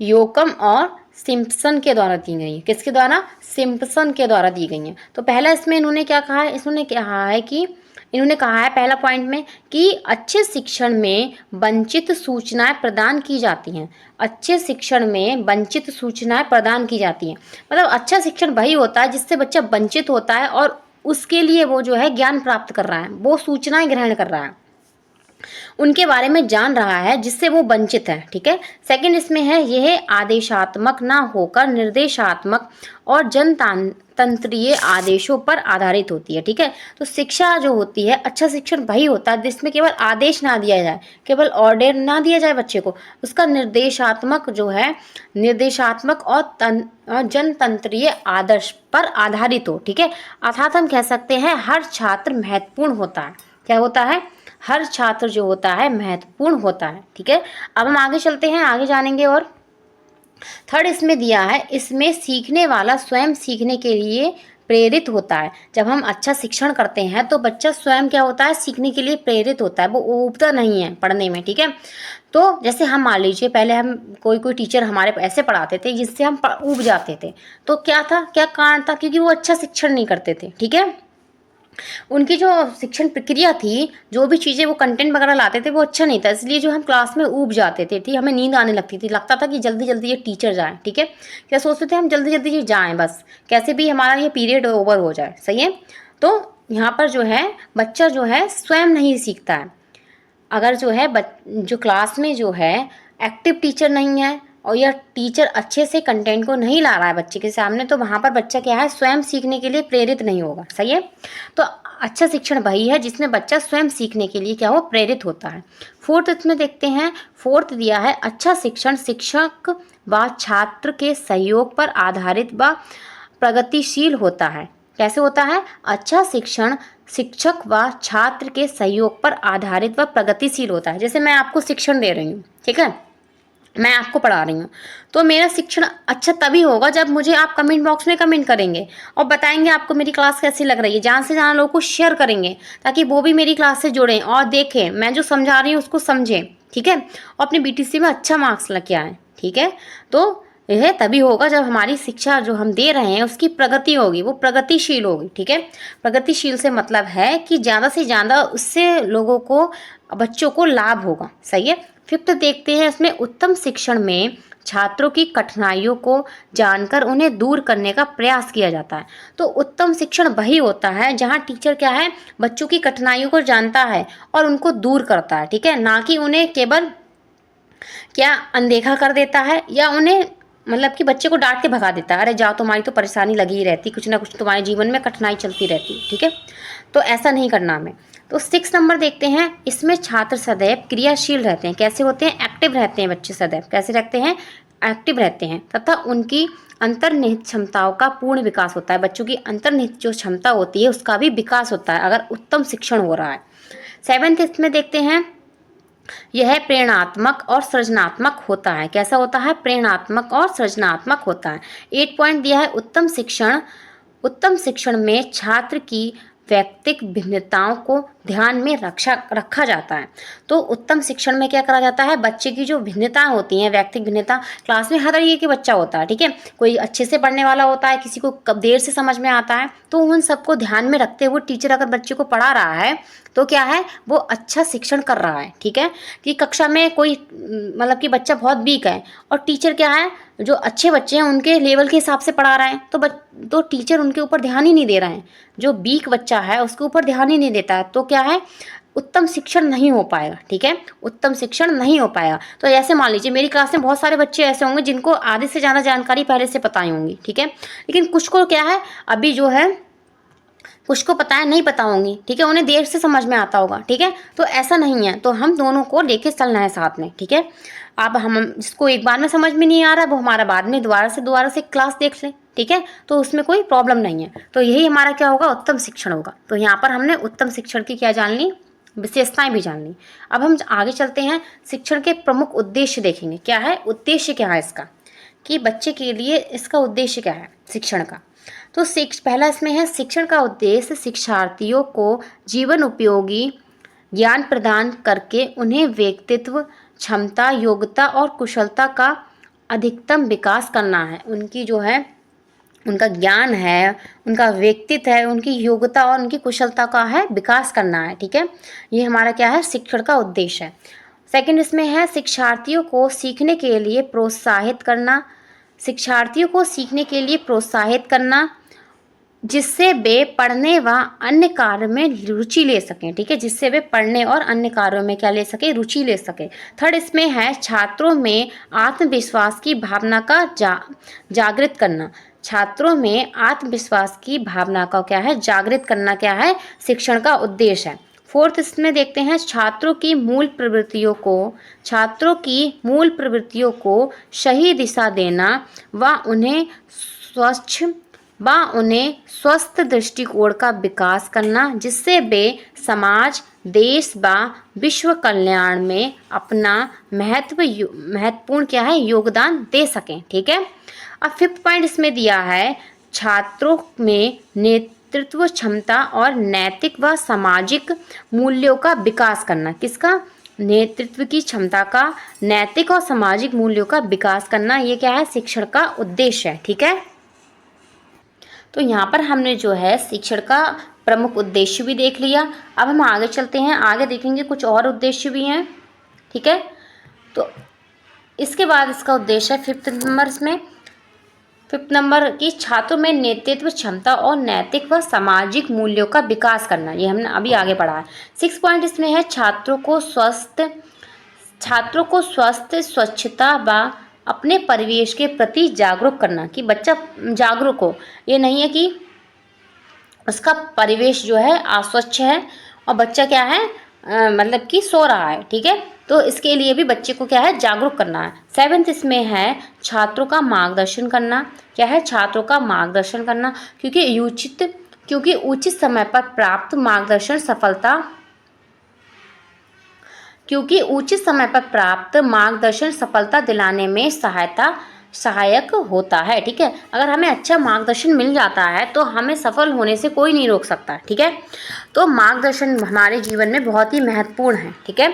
योकम और सिम्पसन के द्वारा दी गई है। किसके द्वारा? सिम्पसन के द्वारा दी गई है। तो पहला इसमें इन्होंने क्या कहा है? इन्होंने कहा है कि इन्होंने कहा है पहला पॉइंट में कि अच्छे शिक्षण में वंचित सूचनाएं प्रदान की जाती हैं। अच्छे शिक्षण में वंचित सूचनाएं प्रदान की जाती हैं, मतलब अच्छा शिक्षण वही होता है जिससे बच्चा वंचित होता है और उसके लिए वो जो है ज्ञान प्राप्त कर रहा है, वो सूचनाएं ग्रहण कर रहा है, उनके बारे में जान रहा है जिससे वो वंचित है। ठीक है। सेकंड इसमें है यह आदेशात्मक ना होकर निर्देशात्मक और जनतंत्रीय आदेशों पर आधारित होती है। ठीक है। तो शिक्षा जो होती है, अच्छा शिक्षण वही होता है जिसमें केवल आदेश ना दिया जाए, केवल ऑर्डर ना दिया जाए बच्चे को, उसका निर्देशात्मक जो है, निर्देशात्मक और जनतंत्रीय आदर्श पर आधारित हो। ठीक है। अर्थात हम कह सकते हैं हर छात्र महत्वपूर्ण होता है। क्या होता है? हर छात्र जो होता है महत्वपूर्ण होता है। ठीक है। अब हम आगे चलते हैं, आगे जानेंगे। और थर्ड इसमें दिया है, इसमें सीखने वाला स्वयं सीखने के लिए प्रेरित होता है। जब हम अच्छा शिक्षण करते हैं तो बच्चा स्वयं क्या होता है, सीखने के लिए प्रेरित होता है, वो ऊबता नहीं है पढ़ने में। ठीक है। तो जैसे हम मान लीजिए पहले हम कोई टीचर हमारे ऐसे पढ़ाते थे जिससे हम ऊब जाते थे, तो क्या था, क्या कारण था? क्योंकि वो अच्छा शिक्षण नहीं करते थे। ठीक है। उनकी जो शिक्षण प्रक्रिया थी, जो भी चीज़ें वो कंटेंट वगैरह लाते थे वो अच्छा नहीं था, इसलिए जो हम क्लास में ऊब जाते थे। ठीक, हमें नींद आने लगती थी, लगता था कि जल्दी जल्दी ये टीचर जाए। ठीक है। क्या सोचते थे हम, जल्दी जल्दी ये जाएँ, बस कैसे भी हमारा ये पीरियड ओवर हो जाए। सही है। तो यहाँ पर जो है बच्चा जो है स्वयं नहीं सीखता है। अगर जो है जो क्लास में जो है एक्टिव टीचर नहीं है और यह टीचर अच्छे से कंटेंट को नहीं ला रहा है बच्चे के सामने, तो वहाँ पर बच्चा क्या है, स्वयं सीखने के लिए प्रेरित नहीं होगा। सही है। तो अच्छा शिक्षण वही है जिसमें बच्चा स्वयं सीखने के लिए क्या हो, प्रेरित होता है। फोर्थ इसमें देखते हैं, फोर्थ दिया है अच्छा शिक्षण शिक्षक व छात्र के सहयोग पर आधारित व प्रगतिशील होता है। कैसे होता है? अच्छा शिक्षण शिक्षक व छात्र के सहयोग पर आधारित व प्रगतिशील होता है। जैसे मैं आपको शिक्षण दे रही हूँ, ठीक है, मैं आपको पढ़ा रही हूँ, तो मेरा शिक्षण अच्छा तभी होगा जब मुझे आप कमेंट बॉक्स में कमेंट करेंगे और बताएंगे आपको मेरी क्लास कैसी लग रही है, ज़्यादा से ज़्यादा लोगों को शेयर करेंगे ताकि वो भी मेरी क्लास से जुड़ें और देखें, मैं जो समझा रही हूँ उसको समझें। ठीक है। और अपने BTC में अच्छा मार्क्स लेके आएँ। ठीक है। तो यह तभी होगा जब हमारी शिक्षा जो हम दे रहे हैं उसकी प्रगति होगी, वो प्रगतिशील होगी। ठीक है। प्रगतिशील से मतलब है कि ज़्यादा से ज़्यादा उससे लोगों को, बच्चों को लाभ होगा। सही है। फिफ्थ देखते हैं, इसमें उत्तम शिक्षण में छात्रों की कठिनाइयों को जानकर उन्हें दूर करने का प्रयास किया जाता है। तो उत्तम शिक्षण वही होता है जहाँ टीचर क्या है, बच्चों की कठिनाइयों को जानता है और उनको दूर करता है। ठीक है। ना कि उन्हें केवल क्या अनदेखा कर देता है या उन्हें मतलब कि बच्चे को डांट के भगा देता है, अरे जाओ तुम्हारी तो परेशानी लगी ही रहती, कुछ ना कुछ तुम्हारे जीवन में कठिनाई चलती रहती। ठीक है। तो ऐसा नहीं करना हमें। तो 6 नंबर देखते हैं, इसमें छात्र सदैव क्रियाशील रहते हैं। कैसे होते हैं? एक्टिव रहते हैं बच्चे, सदैव कैसे रखते हैं, एक्टिव रहते हैं, तथा उनकी अंतर्निहित क्षमताओं का पूर्ण विकास होता है। बच्चों की अंतर्निहित जो क्षमता होती है उसका भी विकास होता है अगर उत्तम शिक्षण हो रहा है। 7th इसमें देखते हैं, यह प्रेरणात्मक और सृजनात्मक होता है। कैसा होता है? प्रेरणात्मक और सृजनात्मक होता है। 8 पॉइंट दिया है, उत्तम शिक्षण में छात्र की व्यक्तिक भिन्नताओं को ध्यान में रखा जाता है। तो उत्तम शिक्षण में क्या करा जाता है, बच्चे की जो भिन्नताएं होती हैं, व्यक्तिक भिन्नता, क्लास में हर तरीके के बच्चा होता है। ठीक है। कोई अच्छे से पढ़ने वाला होता है, किसी को कब देर से समझ में आता है, तो उन सबको ध्यान में रखते हुए टीचर अगर बच्चे को पढ़ा रहा है तो क्या है, वो अच्छा शिक्षण कर रहा है। ठीक है। कि कक्षा में कोई मतलब कि बच्चा बहुत वीक है और टीचर क्या है, जो अच्छे बच्चे हैं उनके लेवल के हिसाब से पढ़ा रहे हैं, तो टीचर उनके ऊपर ध्यान ही नहीं दे रहे हैं, जो वीक बच्चा है उसके ऊपर ध्यान ही नहीं देता है, तो क्या है, उत्तम शिक्षण नहीं हो पाएगा। ठीक है। उत्तम शिक्षण नहीं हो पाएगा। तो ऐसे मान लीजिए मेरी क्लास में बहुत सारे बच्चे ऐसे होंगे जिनको आधे से ज़्यादा जानकारी पहले से पता ही होंगी। ठीक है। लेकिन कुछ को क्या है, अभी जो है कुछ को पता है, नहीं पता होंगी। ठीक है। उन्हें देर से समझ में आता होगा। ठीक है। तो ऐसा नहीं है, तो हम दोनों को लेके चलना है साथ में। ठीक है। अब हम जिसको एक बार में समझ में नहीं आ रहा है वो हमारा बाद में दोबारा से क्लास देख लें। ठीक है। तो उसमें कोई प्रॉब्लम नहीं है। तो यही हमारा क्या होगा, उत्तम शिक्षण होगा। तो यहाँ पर हमने उत्तम शिक्षण की क्या जान ली, विशेषताएं भी जान ली। अब हम आगे चलते हैं, शिक्षण के प्रमुख उद्देश्य देखेंगे। क्या है उद्देश्य, क्या है इसका, कि बच्चे के लिए इसका उद्देश्य क्या है शिक्षण का। तो पहला इसमें है, शिक्षण का उद्देश्य शिक्षार्थियों को जीवन उपयोगी ज्ञान प्रदान करके उन्हें व्यक्तित्व, क्षमता, योग्यता और कुशलता का अधिकतम विकास करना है। उनकी जो है उनका ज्ञान है, उनका व्यक्तित्व है, उनकी योग्यता और उनकी कुशलता का है विकास करना है। ठीक है, ये हमारा क्या है, शिक्षण का उद्देश्य है। सेकंड इसमें है शिक्षार्थियों को सीखने के लिए प्रोत्साहित करना। शिक्षार्थियों को सीखने के लिए प्रोत्साहित करना जिससे वे पढ़ने व अन्य कार्य में रुचि ले सकें। ठीक है, जिससे वे पढ़ने और अन्य कार्यों में क्या ले सके, रुचि ले सके। थर्ड इसमें है छात्रों में आत्मविश्वास की भावना का जागृत करना। छात्रों में आत्मविश्वास की भावना का क्या है, जागृत करना क्या है, शिक्षण का उद्देश्य है। फोर्थ इसमें देखते हैं छात्रों की मूल प्रवृत्तियों को सही दिशा देना व उन्हें स्वस्थ दृष्टिकोण का विकास करना जिससे वे समाज, देश व विश्व कल्याण में अपना महत्वपूर्ण क्या है, योगदान दे सकें। ठीक है, अब फिफ्थ पॉइंट इसमें दिया है छात्रों में नेतृत्व क्षमता और नैतिक व सामाजिक मूल्यों का विकास करना। किसका, नेतृत्व की क्षमता का, नैतिक और सामाजिक मूल्यों का विकास करना, ये क्या है, शिक्षण का उद्देश्य है। ठीक है, तो यहाँ पर हमने जो है शिक्षण का प्रमुख उद्देश्य भी देख लिया। अब हम आगे चलते हैं, आगे देखेंगे कुछ और उद्देश्य भी हैं। ठीक है, तो इसके बाद इसका उद्देश्य है फिफ्थ नंबर की छात्रों में नेतृत्व क्षमता और नैतिक व सामाजिक मूल्यों का विकास करना, ये हमने अभी आगे पढ़ा है। 6 पॉइंट इसमें है छात्रों को स्वस्थ, स्वच्छता व अपने परिवेश के प्रति जागरूक करना, कि बच्चा जागरूक हो। ये नहीं है कि उसका परिवेश जो है अस्वच्छ है और बच्चा क्या है, मतलब कि सो रहा है। ठीक है, तो इसके लिए भी बच्चे को क्या है, जागरूक करना है। 7th इसमें है छात्रों का मार्गदर्शन करना। क्या है, छात्रों का मार्गदर्शन करना, क्योंकि उचित समय पर प्राप्त मार्गदर्शन सफलता दिलाने में सहायक होता है। ठीक है, अगर हमें अच्छा मार्गदर्शन मिल जाता है तो हमें सफल होने से कोई नहीं रोक सकता। ठीक है, तो मार्गदर्शन हमारे जीवन में बहुत ही महत्वपूर्ण है। ठीक है,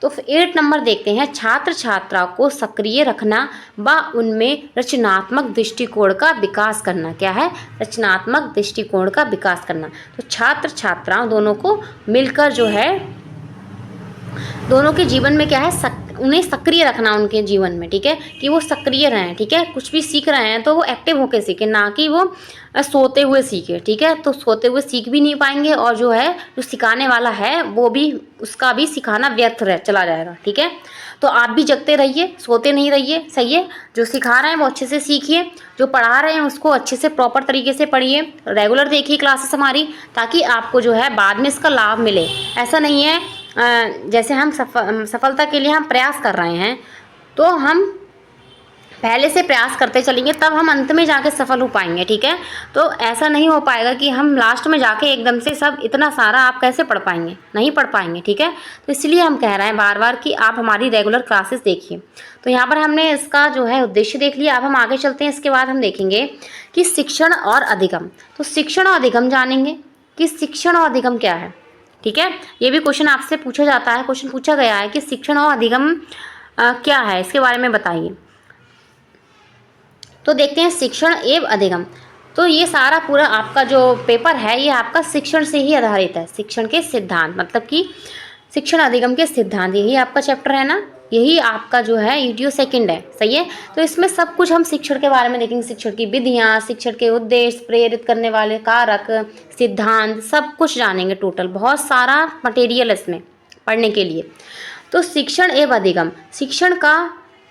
तो 8 नंबर देखते हैं छात्र छात्राओं को सक्रिय रखना व उनमें रचनात्मक दृष्टिकोण का विकास करना। क्या है, रचनात्मक दृष्टिकोण का विकास करना। तो छात्र छात्राओं दोनों को मिलकर जो है, दोनों के जीवन में क्या है, उन्हें सक्रिय रखना उनके जीवन में। ठीक है, कि वो सक्रिय रहें। ठीक है, कुछ भी सीख रहे हैं तो वो एक्टिव होकर सीखें, ना कि वो सोते हुए सीखे। ठीक है, तो सोते हुए सीख भी नहीं पाएंगे और जो है, जो सिखाने वाला है वो भी, उसका भी सिखाना व्यर्थ चला जाएगा। ठीक है, तो आप भी जगते रहिए, सोते नहीं रहिए। सही है, जो सिखा रहे हैं वो अच्छे से सीखिए, जो पढ़ा रहे हैं उसको अच्छे से प्रॉपर तरीके से पढ़िए, रेगुलर देखिए क्लासेस हमारी, ताकि आपको जो है बाद में इसका लाभ मिले। ऐसा नहीं है जैसे हम सफलता के लिए हम प्रयास कर रहे हैं तो हम पहले से प्रयास करते चलेंगे, तब हम अंत में जाके सफल हो पाएंगे। ठीक है, तो ऐसा नहीं हो पाएगा कि हम लास्ट में जाके एकदम से सब इतना सारा आप कैसे पढ़ पाएंगे, नहीं पढ़ पाएंगे। ठीक है, तो इसलिए हम कह रहे हैं बार बार कि आप हमारी रेगुलर क्लासेस देखिए। तो यहाँ पर हमने इसका जो है उद्देश्य देख लिया। अब हम आगे चलते हैं, इसके बाद हम देखेंगे कि शिक्षण और अधिगम। तो शिक्षण और अधिगम जानेंगे कि शिक्षण और अधिगम क्या है। ठीक है, ये भी क्वेश्चन आपसे पूछा जाता है, क्वेश्चन पूछा गया है कि शिक्षण और अधिगम क्या है, इसके बारे में बताइए। तो देखते हैं शिक्षण एवं अधिगम। तो ये सारा पूरा आपका जो पेपर है ये आपका शिक्षण से ही आधारित है। शिक्षण के सिद्धांत, मतलब कि शिक्षण अधिगम के सिद्धांत, यही आपका चैप्टर है ना, यही आपका जो है यूटीओ सेकंड है। सही है, तो इसमें सब कुछ हम शिक्षण के बारे में देखेंगे, शिक्षण की विधियाँ, शिक्षण के उद्देश्य, प्रेरित करने वाले कारक, सिद्धांत, सब कुछ जानेंगे। टोटल बहुत सारा मटेरियल इसमें पढ़ने के लिए। तो शिक्षण एवं अधिगम,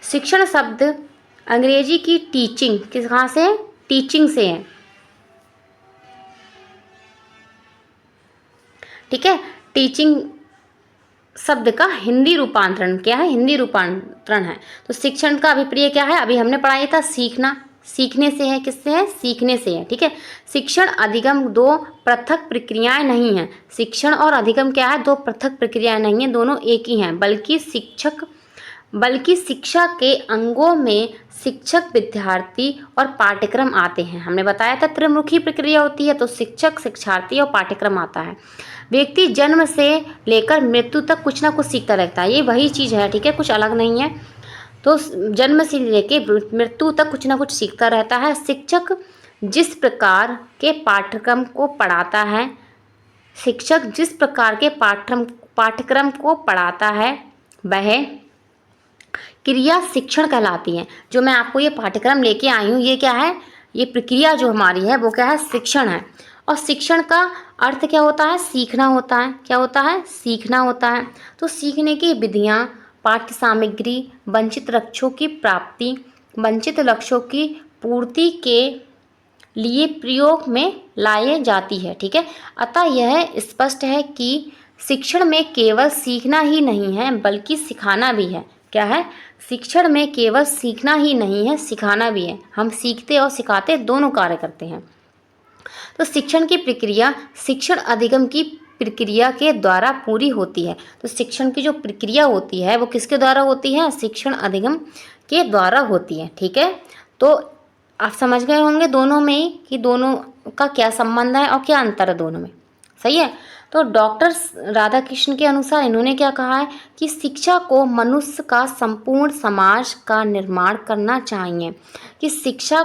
शिक्षण शब्द अंग्रेजी की टीचिंग, कहाँ से, टीचिंग से है। ठीक है, टीचिंग शब्द का हिंदी रूपांतरण क्या है, हिंदी रूपांतरण है। तो शिक्षण का अभिप्राय क्या है, अभी हमने पढ़ाया था, सीखना, सीखने से है, किससे है, सीखने से है। ठीक है, शिक्षण अधिगम दो पृथक प्रक्रियाएं नहीं हैं। शिक्षण और अधिगम क्या है, दो पृथक प्रक्रियाएं नहीं हैं, दोनों एक ही हैं। बल्कि शिक्षा के अंगों में शिक्षक, विद्यार्थी और पाठ्यक्रम आते हैं। हमने बताया था त्रिमुखी प्रक्रिया होती है, तो शिक्षक, शिक्षार्थी और पाठ्यक्रम आता है। व्यक्ति जन्म से लेकर मृत्यु तक कुछ ना कुछ सीखता रहता है, ये वही चीज़ है। ठीक है, कुछ अलग नहीं है। तो जन्म से लेकर मृत्यु तक कुछ ना कुछ सीखता रहता है। शिक्षक जिस प्रकार के पाठ्यक्रम को पढ़ाता है, शिक्षक जिस प्रकार के पाठ्यक्रम को पढ़ाता है वह क्रिया शिक्षण कहलाती है। जो मैं आपको ये पाठ्यक्रम लेके आई हूँ, ये क्या है, ये प्रक्रिया जो हमारी है वो क्या है, शिक्षण है। और शिक्षण का अर्थ क्या होता है, सीखना होता है। क्या होता है, सीखना होता है। तो सीखने की विधियाँ, पाठ्य सामग्री, वंचित लक्ष्यों की प्राप्ति, वंचित लक्ष्यों की पूर्ति के लिए प्रयोग में लाई जाती है। ठीक है, अतः यह स्पष्ट है कि शिक्षण में केवल सीखना ही नहीं है बल्कि सिखाना भी है। क्या है, शिक्षण में केवल सीखना ही नहीं है, सिखाना भी है। हम सीखते और सिखाते दोनों कार्य करते हैं। तो शिक्षण की प्रक्रिया शिक्षण अधिगम की प्रक्रिया के द्वारा पूरी होती है। तो शिक्षण की जो प्रक्रिया होती है वो किसके द्वारा होती है, शिक्षण अधिगम के द्वारा होती है। ठीक है, तो आप समझ गए होंगे दोनों में ही कि दोनों का क्या संबंध है और क्या अंतर है दोनों में। सही है। तो डॉक्टर राधाकृष्ण के अनुसार इन्होंने क्या कहा है कि शिक्षा को मनुष्य का संपूर्ण समाज का निर्माण करना चाहिए, कि शिक्षा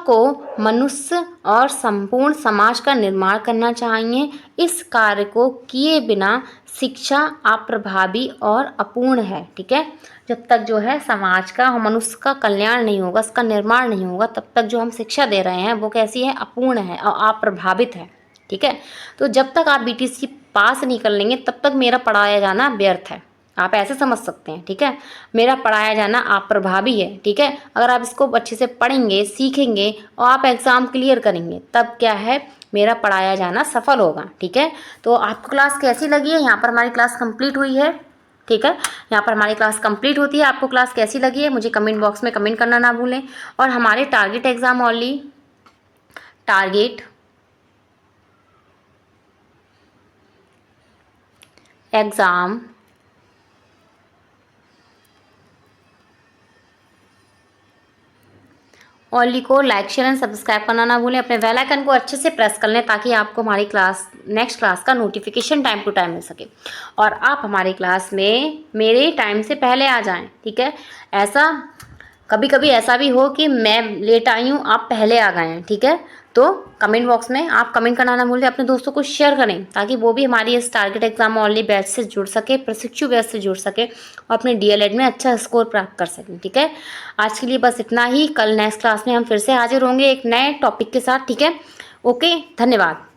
को मनुष्य और संपूर्ण समाज का निर्माण करना चाहिए। इस कार्य को किए बिना शिक्षा अप्रभावी और अपूर्ण है। ठीक है, जब तक जो है समाज का, मनुष्य का कल्याण नहीं होगा, उसका निर्माण नहीं होगा, तब तक जो हम शिक्षा दे रहे हैं वो कैसी है, अपूर्ण है और अप्रभावित है। ठीक है, तो जब तक आप बीटीसी पास नहीं कर लेंगे तब तक मेरा पढ़ाया जाना व्यर्थ है। आप ऐसे समझ सकते हैं। ठीक है, मेरा पढ़ाया जाना अप्रभावी है। ठीक है, अगर आप इसको अच्छे से पढ़ेंगे, सीखेंगे और आप एग्ज़ाम क्लियर करेंगे तब क्या है, मेरा पढ़ाया जाना सफल होगा। ठीक है, तो आपको क्लास कैसी लगी है, यहाँ पर हमारी क्लास कंप्लीट हुई है। ठीक है, यहाँ पर हमारी क्लास कंप्लीट होती है। आपको क्लास कैसी लगी है मुझे कमेंट बॉक्स में कमेंट करना ना भूलें। और हमारे target exam only, target exam only को लाइक शेयर एंड सब्सक्राइब करना ना भूलें। अपने बेल आइकन को अच्छे से प्रेस कर लें ताकि आपको हमारी नेक्स्ट क्लास का नोटिफिकेशन टाइम टू टाइम मिल सके और आप हमारी क्लास में मेरे टाइम से पहले आ जाएं। ठीक है, ऐसा कभी कभी ऐसा भी हो कि मैं लेट आई हूँ, आप पहले आ गए हैं। ठीक है, तो कमेंट बॉक्स में आप कमेंट करना ना भूलें, अपने दोस्तों को शेयर करें ताकि वो भी हमारी इस टारगेट एग्जाम ओनली बैच से जुड़ सके, प्रशिक्षु बैच से जुड़ सके और अपने डीएलएड में अच्छा स्कोर प्राप्त कर सकें। ठीक है, आज के लिए बस इतना ही। कल नेक्स्ट क्लास में हम फिर से हाजिर होंगे एक नए टॉपिक के साथ। ठीक है, ओके, धन्यवाद।